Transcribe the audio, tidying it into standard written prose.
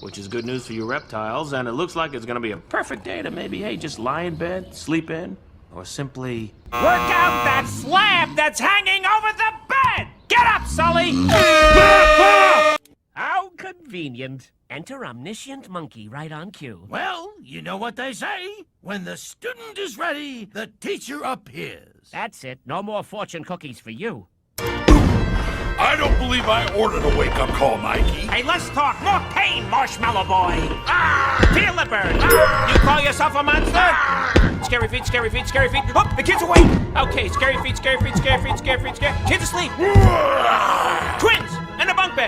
which is good news for you reptiles, and it looks like it's gonna be a perfect day to maybe, hey, just lie in bed, sleep in, or simply work out that slab that's hanging over the bed! Get up, Sully! How convenient. Enter omniscient monkey right on cue. Well, you know what they say. When the student is ready, the teacher appears. That's it. No more fortune cookies for you. I don't believe I ordered a wake-up call, Mikey. Hey, let's talk more pain, Marshmallow Boy. Feel the burn. You call yourself a monster? Scary feet, scary feet, scary feet. Oh, the kids awake. Okay, scary feet, scary feet, scary feet, scary feet, scary. Kids asleep. Twins in a bunk bed.